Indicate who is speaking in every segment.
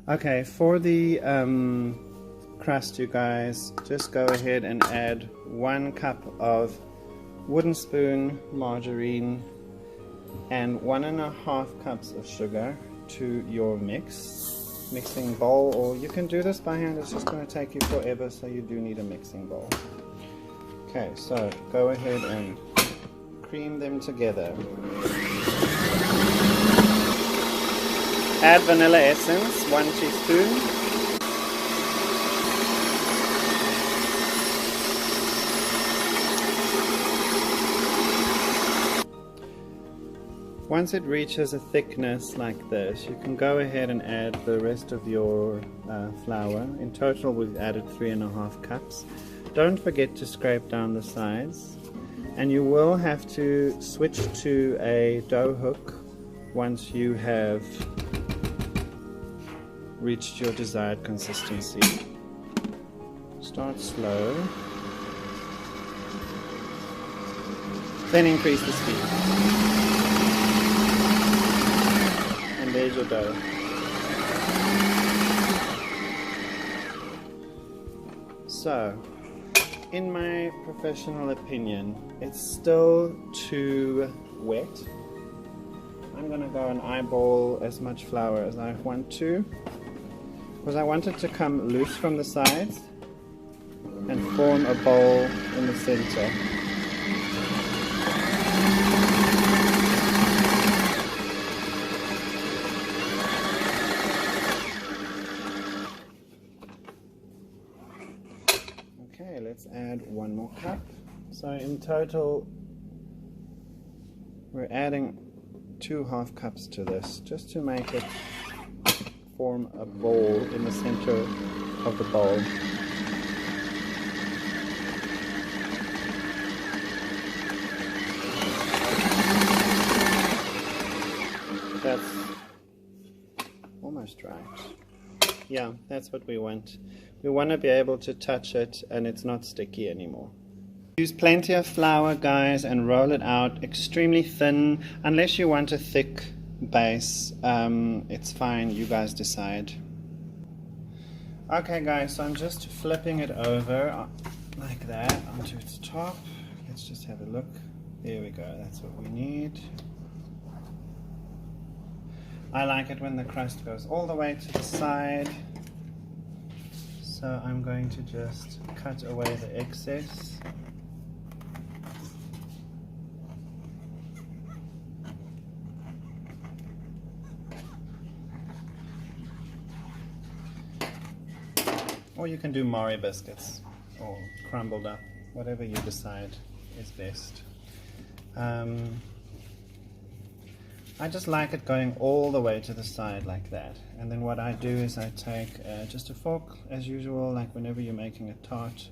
Speaker 1: Okay, for the crust, you guys, just go ahead and add 1 cup of wooden spoon margarine and 1.5 cups of sugar to your mixing bowl, or you can do this by hand. It's just going to take you forever, so you do need a mixing bowl. Okay, so go ahead and cream them together. Add vanilla essence, 1 teaspoon. Once it reaches a thickness like this, you can go ahead and add the rest of your flour. In total, we've added 3.5 cups. Don't forget to scrape down the sides, and you will have to switch to a dough hook once you have reached your desired consistency. Start slow, then increase the speed. And there's your dough. So, in my professional opinion, it's still too wet. I'm gonna go and eyeball as much flour as I want to, because I want it to come loose from the sides and form a bowl in the center. Okay, let's add 1 more cup. So in total, we're adding 2 half cups to this, just to make it form a ball in the center of the bowl. That's almost right. Yeah, that's what we want. We want to be able to touch it and it's not sticky anymore. Use plenty of flour, guys, and roll it out extremely thin. Unless you want a thick base, it's fine, you guys decide. Okay guys, so I'm just flipping it over like that onto its top. Let's just have a look. There we go, that's what we need. I like it when the crust goes all the way to the side. So I'm going to just cut away the excess. Or you can do Mari biscuits, or crumbled up, whatever you decide is best. I just like it going all the way to the side like that. And then what I do is I take just a fork, as usual, like whenever you're making a tart.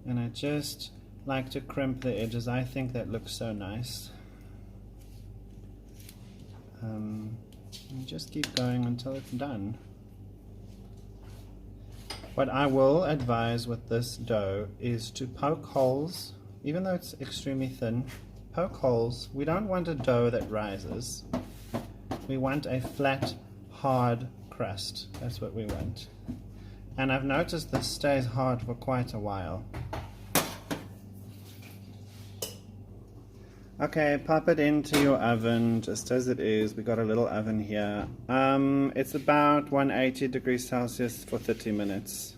Speaker 1: And I just like to crimp the edges. I think that looks so nice. And just keep going until it's done. What I will advise with this dough is to poke holes, even though it's extremely thin. Poke holes. We don't want a dough that rises. We want a flat, hard crust. That's what we want. And I've noticed this stays hard for quite a while. Okay, pop it into your oven just as it is. We got a little oven here. It's about 180 degrees Celsius for 30 minutes.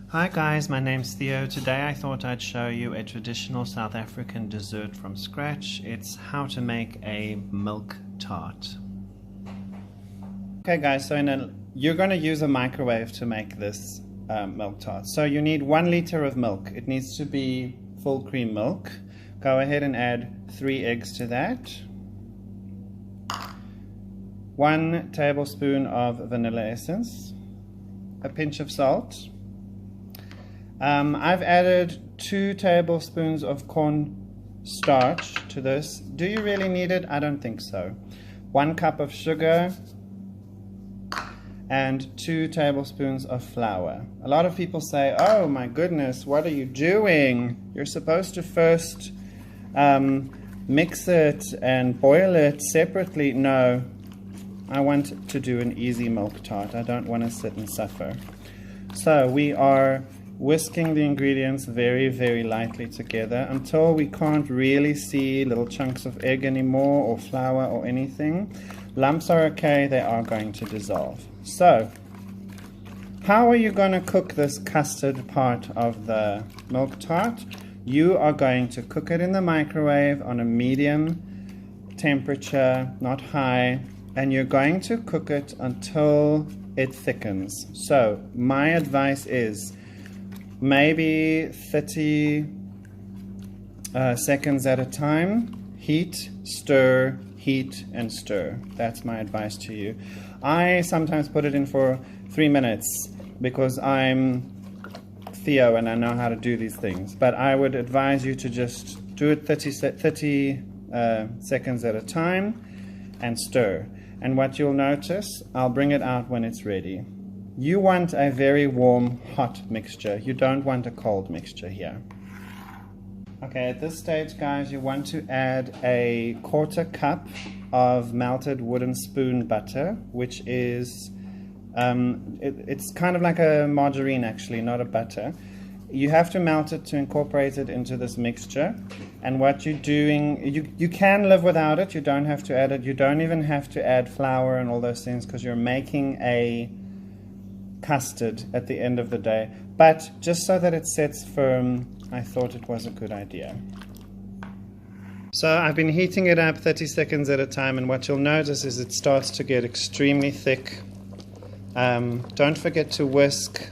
Speaker 1: Hi guys, my name's Theo. Today I thought I'd show you a traditional South African dessert from scratch. It's how to make a milk tart. Okay guys, so you're going to use a microwave to make this milk tart. So you need 1 liter of milk. It needs to be full cream milk. Go ahead and add 3 eggs to that. 1 tablespoon of vanilla essence. A pinch of salt. I've added 2 tablespoons of corn starch to this. Do you really need it? I don't think so. 1 cup of sugar and 2 tablespoons of flour. A lot of people say, oh my goodness, what are you doing? You're supposed to first mix it and boil it separately. No, I want to do an easy milk tart. I don't want to sit and suffer. So we are whisking the ingredients very, very lightly together until we can't really see little chunks of egg anymore, or flour or anything. Lumps are okay, they are going to dissolve. So, how are you going to cook this custard part of the milk tart? You are going to cook it in the microwave on a medium temperature, not high, and you're going to cook it until it thickens. So my advice is maybe 30 seconds at a time. Heat, stir, heat, and stir. That's my advice to you. I sometimes put it in for 3 minutes because I'm Theo and I know how to do these things, but I would advise you to just do it 30 seconds at a time and stir. And what you'll notice, I'll bring it out when it's ready. You want a very warm, hot mixture. You don't want a cold mixture here. Okay, at this stage, guys, you want to add a 1/4 cup of melted wooden spoon butter, which is it's kind of like a margarine, actually, not a butter. You have to melt it to incorporate it into this mixture. And what you're doing, you can live without it. You don't have to add it. You don't even have to add flour and all those things because you're making a custard at the end of the day. But just so that it sets firm, I thought it was a good idea. So I've been heating it up 30 seconds at a time, and what you'll notice is it starts to get extremely thick. Don't forget to whisk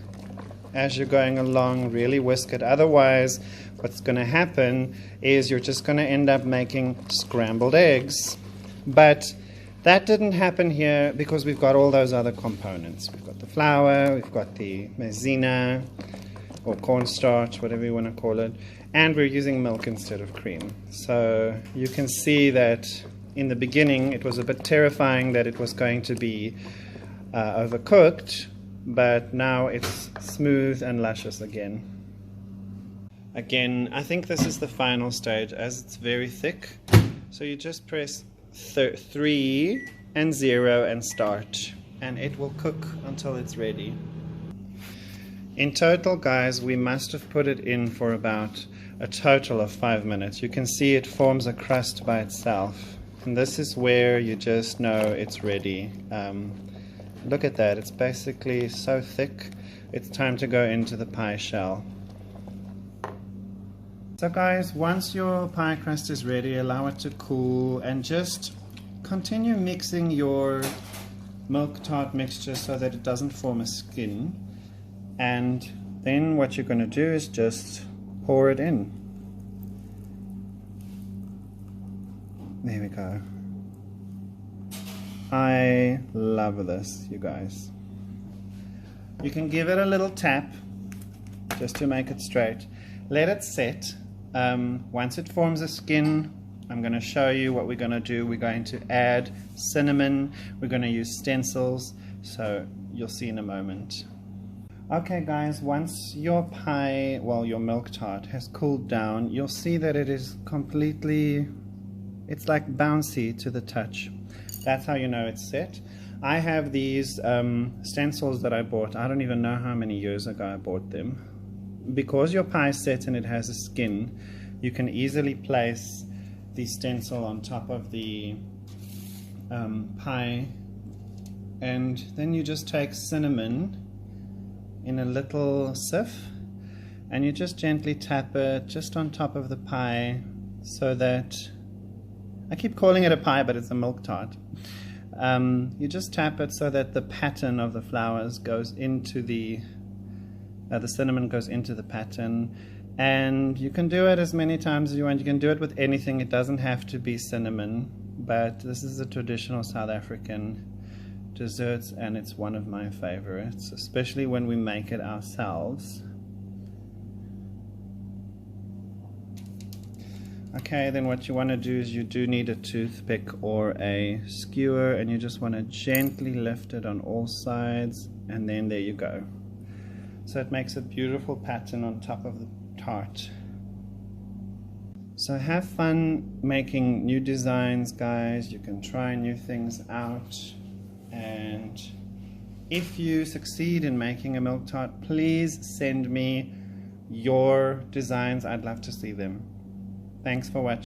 Speaker 1: as you're going along, really whisk it. Otherwise, what's going to happen is you're just going to end up making scrambled eggs. But that didn't happen here because we've got all those other components. We've got the flour, we've got the maizena, or cornstarch, whatever you want to call it, and we're using milk instead of cream. So you can see that in the beginning it was a bit terrifying that it was going to be overcooked, but now it's smooth and luscious again. Again, I think this is the final stage as it's very thick. So you just press 3 and 0 and start, and it will cook until it's ready. In total, guys, we must have put it in for about a total of 5 minutes. You can see it forms a crust by itself, and this is where you just know it's ready. Look at that, it's basically so thick. It's time to go into the pie shell. So guys, once your pie crust is ready, allow it to cool and just continue mixing your milk tart mixture so that it doesn't form a skin. And then what you're going to do is just pour it in. There we go. I love this, you guys. You can give it a little tap just to make it straight. Let it set. Once it forms a skin, I'm going to show you what we're going to do. We're going to add cinnamon. We're going to use stencils. So you'll see in a moment. Okay guys, once your pie, well, your milk tart has cooled down, you'll see that it is completely, it's like bouncy to the touch. That's how you know it's set. I have these stencils that I bought. I don't even know how many years ago I bought them. Because your pie is set and it has a skin, you can easily place the stencil on top of the pie, and then you just take cinnamon in a little sieve and you just gently tap it just on top of the pie so that, I keep calling it a pie but it's a milk tart. You just tap it so that the pattern of the flowers goes into the cinnamon goes into the pattern, and you can do it as many times as you want. You can do it with anything. It doesn't have to be cinnamon, but this is a traditional South African dessert and it's one of my favorites, especially when we make it ourselves. Okay, then what you want to do is you do need a toothpick or a skewer, and you just want to gently lift it on all sides, and then there you go. So it makes a beautiful pattern on top of the tart. So have fun making new designs, guys. You can try new things out. And if you succeed in making a milk tart, please send me your designs. I'd love to see them. Thanks for watching.